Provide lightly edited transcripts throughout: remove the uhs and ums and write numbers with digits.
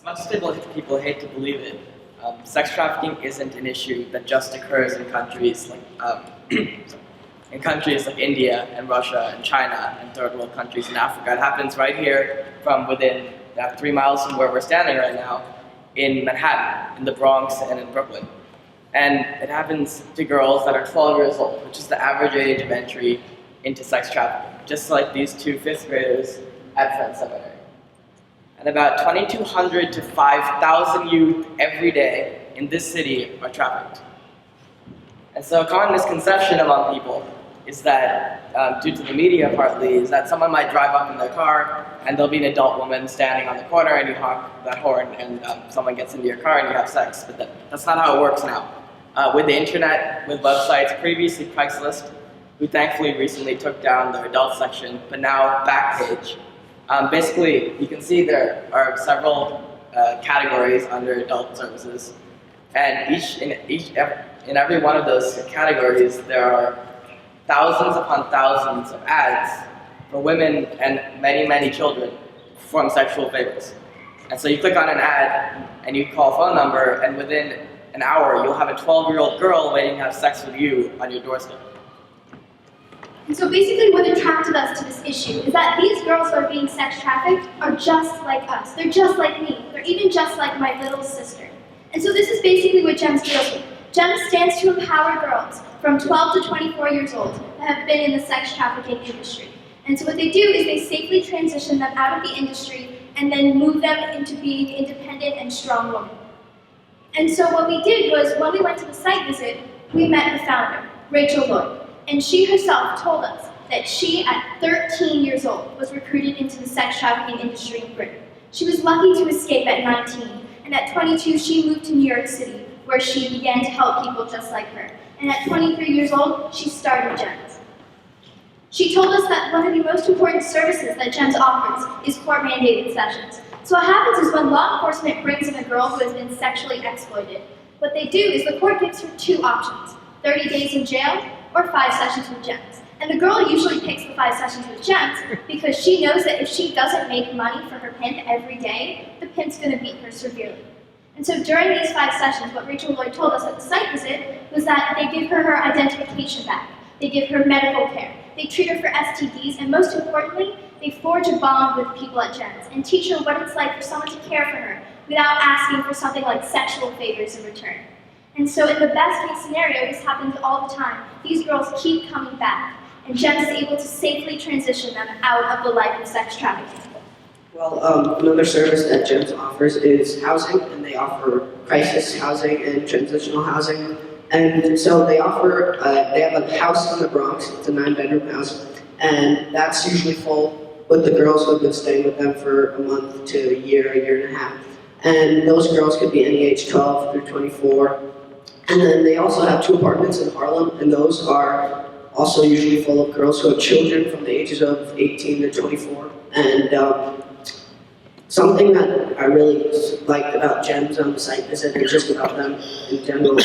much as people hate to believe it, sex trafficking isn't an issue that just occurs in countries like India and Russia and China and third world countries in Africa. It happens right here from within 3 miles from where we're standing right now in Manhattan, in the Bronx and in Brooklyn. And it happens to girls that are 12 years old, which is the average age of entry into sex trafficking, just like these two 5th graders at Friends Seminary. And about 2,200 to 5,000 youth every day in this city are trafficked. And so a common misconception among people is that, due to the media partly, is that someone might drive up in their car and there'll be an adult woman standing on the corner and you honk that horn and someone gets into your car and you have sex. But that's not how it works now. With the internet, with websites previously priceless, who thankfully recently took down their adult section, but now Backpage. Basically, you can see there are several categories under adult services, and in every one of those categories, there are thousands upon thousands of ads for women and many, many children to perform sexual favors. And so you click on an ad and you call a phone number, and within an hour, you'll have a 12-year-old girl waiting to have sex with you on your doorstep. And so basically what attracted us to this issue is that these girls who are being sex trafficked are just like us. They're just like me. They're even just like my little sister. And so this is basically what GEMS deals with. GEMS stands to empower girls from 12 to 24 years old that have been in the sex trafficking industry. And so what they do is they safely transition them out of the industry and then move them into being independent and strong women. And so what we did was, when we went to the site visit, we met the founder, Rachel Lloyd. And she herself told us that she, at 13 years old, was recruited into the sex trafficking industry in Britain. She was lucky to escape at 19, and at 22 she moved to New York City, where she began to help people just like her. And at 23 years old, she started GEMS. She told us that one of the most important services that GEMS offers is court-mandated sessions. So what happens is when law enforcement brings in a girl who has been sexually exploited, what they do is the court gives her 2 options: 30 days in jail or 5 sessions with GEMS. And the girl usually picks the 5 sessions with GEMS because she knows that if she doesn't make money for her pimp every day, the pimp's going to beat her severely. And so during these 5 sessions, what Rachel Lloyd told us at the site visit was that they give her identification back, they give her medical care, they treat her for STDs, and most importantly, they forge a bond with people at GEMS and teach her what it's like for someone to care for her without asking for something like sexual favors in return. And so in the best case scenario, this happens all the time. These girls keep coming back, and GEMS is able to safely transition them out of the life of sex trafficking. Well, another service that GEMS offers is housing, and they offer crisis housing and transitional housing. And so they offer, they have a house in the Bronx. It's a 9-bedroom house, and that's usually full with the girls who have been staying with them for a month to a year and a half. And those girls could be any age 12 through 24. And then they also have 2 apartments in Harlem, and those are also usually full of girls who have children from the ages of 18 to 24. And something that I really liked about GEMS on the site visit, and just about them in general,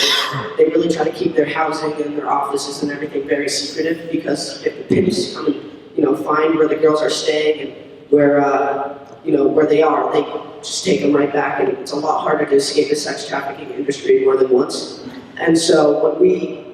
they really try to keep their housing and their offices and everything very secretive, because if the pimps come and find where the girls are staying and where they are, they just take them right back, and it's a lot harder to escape the sex trafficking industry more than once. And so when we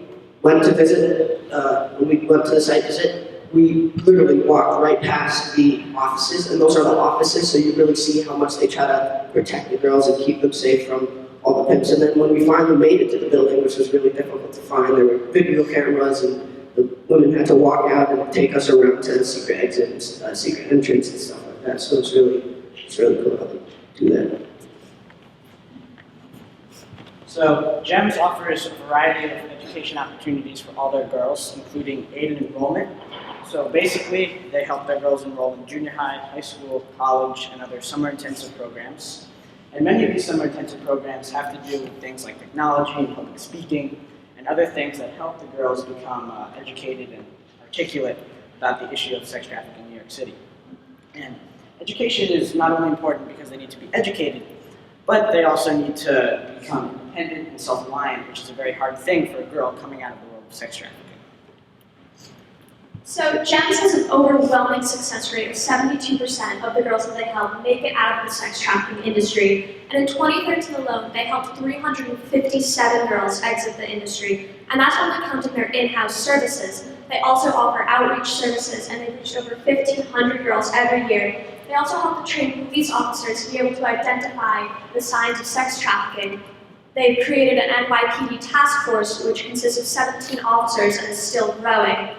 went to the site visit, we literally walked right past the offices, and those are the offices, so you really see how much they try to protect the girls and keep them safe from all the pimps. And then when we finally made it to the building, which was really difficult to find, there were video cameras, and the women had to walk out and take us around to secret exits, secret entrance and stuff like that. So it's really cool how they do that. So GEMS offers a variety of education opportunities for all their girls, including aided enrollment. So basically, they help their girls enroll in junior high, high school, college, and other summer intensive programs. And many of these summer intensive programs have to do with things like technology, public speaking, and other things that help the girls become educated and articulate about the issue of sex trafficking in New York City. And education is not only important because they need to be educated, but they also need to become independent and self-reliant, which is a very hard thing for a girl coming out of the world of sex trafficking. So GEMS has an overwhelming success rate of 72% of the girls that they help make it out of the sex trafficking industry. And in 2013 alone, they helped 357 girls exit the industry. And that's only counting their in-house services. They also offer outreach services, and they've reached over 1,500 girls every year. They also help to train police officers to be able to identify the signs of sex trafficking. They've created an NYPD task force, which consists of 17 officers and is still growing.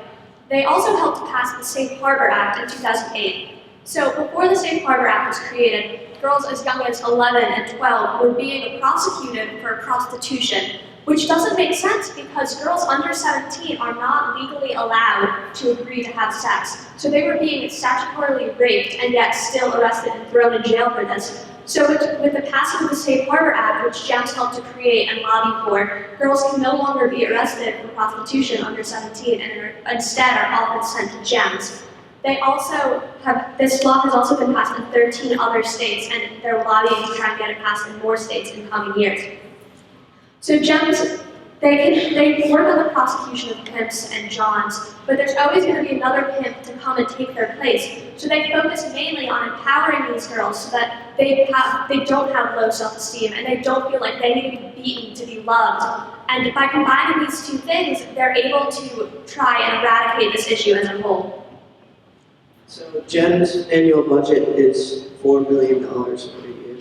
They also helped to pass the Safe Harbor Act in 2008. So before the Safe Harbor Act was created, girls as young as 11 and 12 were being prosecuted for prostitution, which doesn't make sense because girls under 17 are not legally allowed to agree to have sex. So they were being statutorily raped and yet still arrested and thrown in jail for this. So with the passing of the Safe Harbor Act, which GEMS helped to create and lobby for, girls can no longer be arrested for prostitution under 17 and instead are often sent to GEMS. They also have, this law has also been passed in 13 other states, and they're lobbying to try and get it passed in more states in coming years. So GEMS, they work on the prosecution of pimps and johns, but there's always going to be another pimp to come and take their place. So they focus mainly on empowering these girls so that they don't have low self-esteem and they don't feel like they need to be beaten to be loved. And by combining these two things, they're able to try and eradicate this issue as a whole. So GEM's annual budget is $4 million per year.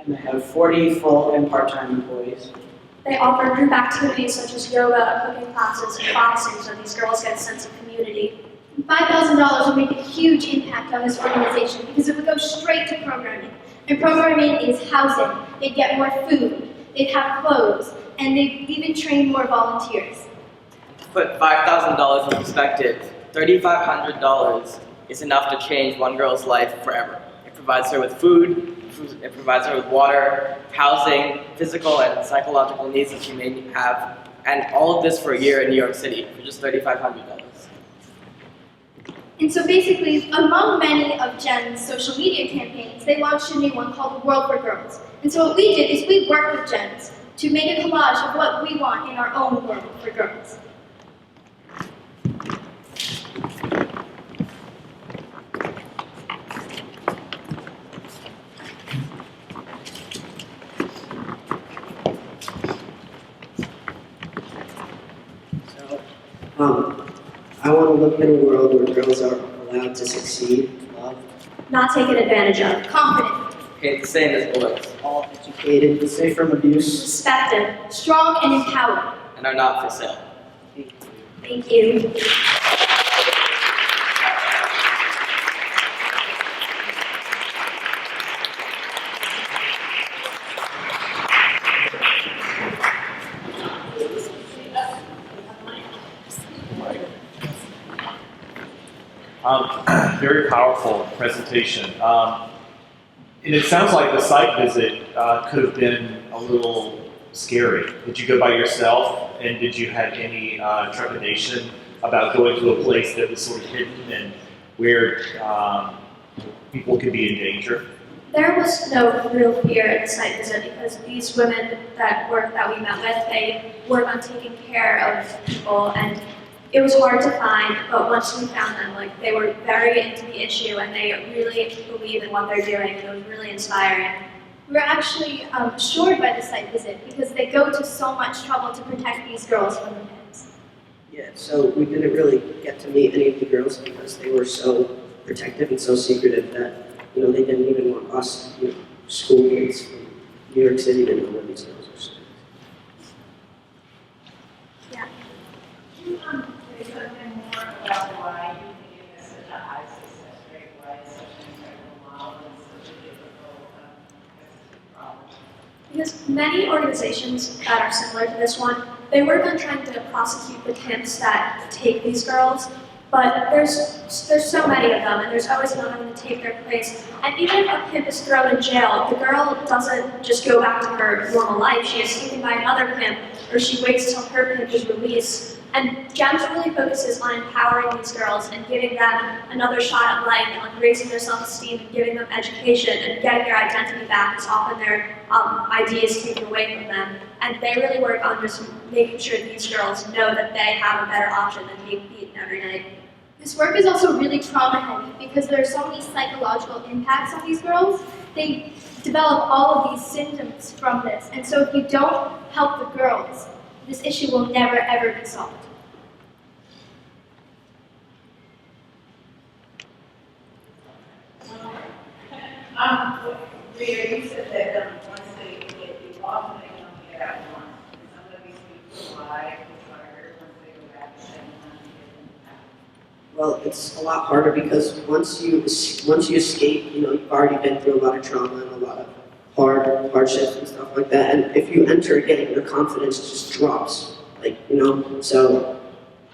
And they have 40 full and part-time employees. They offer group activities such as yoga, cooking classes, and boxing so these girls get a sense of community. $5,000 would make a huge impact on this organization because it would go straight to programming. And programming is housing. They'd get more food, they'd have clothes, and they'd even train more volunteers. To put $5,000 in perspective, $3,500 is enough to change one girl's life forever. It provides her with food, it provides her with water, housing, physical and psychological needs that she may have, and all of this for a year in New York City for just $3,500. And so basically, among many of GEM's social media campaigns, they launched a new one called World for Girls. And so what we did is we worked with GEMS to make a collage of what we want in our own world for girls. I want to live in a world where girls are allowed to succeed, love, Not taken advantage of, confident, Okay, the same as boys, all educated, safe from abuse. respected, strong, and empowered. and are not for sale. Thank you. Very powerful presentation. And it sounds like the site visit could have been a little scary. Did you go by yourself, and did you have any trepidation about going to a place that was sort of hidden and where people could be in danger? There was no real fear at the site visit because these women that we met with, they work on taking care of people, and it was hard to find, but once we found them, like, they were very into the issue and they really believe in what they're doing, and it was really inspiring. We were actually assured by the site visit because they go to so much trouble to protect these girls from the pimps. Yeah, so we didn't really get to meet any of the girls because they were so protective and so secretive that, they didn't even want us, school kids from New York City to know where these girls are staying. Yeah. Can you say something more about why you think it has such a high success rate, why it's such an incredible model and such a difficult problem? Because many organizations that are similar to this one, they work on trying to prosecute the pimps that take these girls, but there's so many of them, and there's always another one to take their place. And even if a pimp is thrown in jail, the girl doesn't just go back to her normal life. She is taken by another pimp, or she waits till her pimp is released. And GEMS really focuses on empowering these girls and giving them another shot at life, and like raising their self-esteem and giving them education and getting their identity back as often their ID is taken away from them. And they really work on just making sure these girls know that they have a better option than being beaten every night. This work is also really trauma heavy because there are so many psychological impacts on these girls. They develop all of these symptoms from this. And so if you don't help the girls, this issue will never ever be solved. Rita, you said that once they get involved, they can only get out once. And some of these people why it's harder once they go back the second time to get them out. Well, it's a lot harder because once you escape, you've already been through a lot of trauma and a lot of hardships and stuff like that. And if you enter again, your confidence just drops. So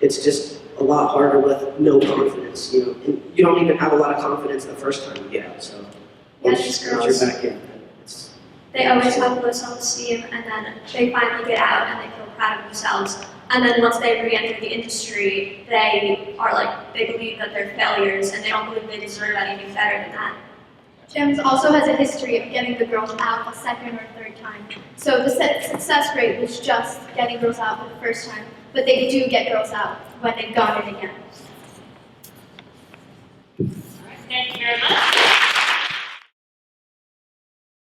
it's just a lot harder with no confidence. And you don't even have a lot of confidence the first time you get out. So Yeah, once these you're girls, back in, it's they always have low self-esteem, and then they finally get out and they feel proud of themselves. And then once they re-enter the industry, they believe that they're failures, and they don't believe they deserve anything better than that. GEMS also has a history of getting the girls out a second or third time. So the success rate was just getting girls out for the first time, but they do get girls out when they've gone in again.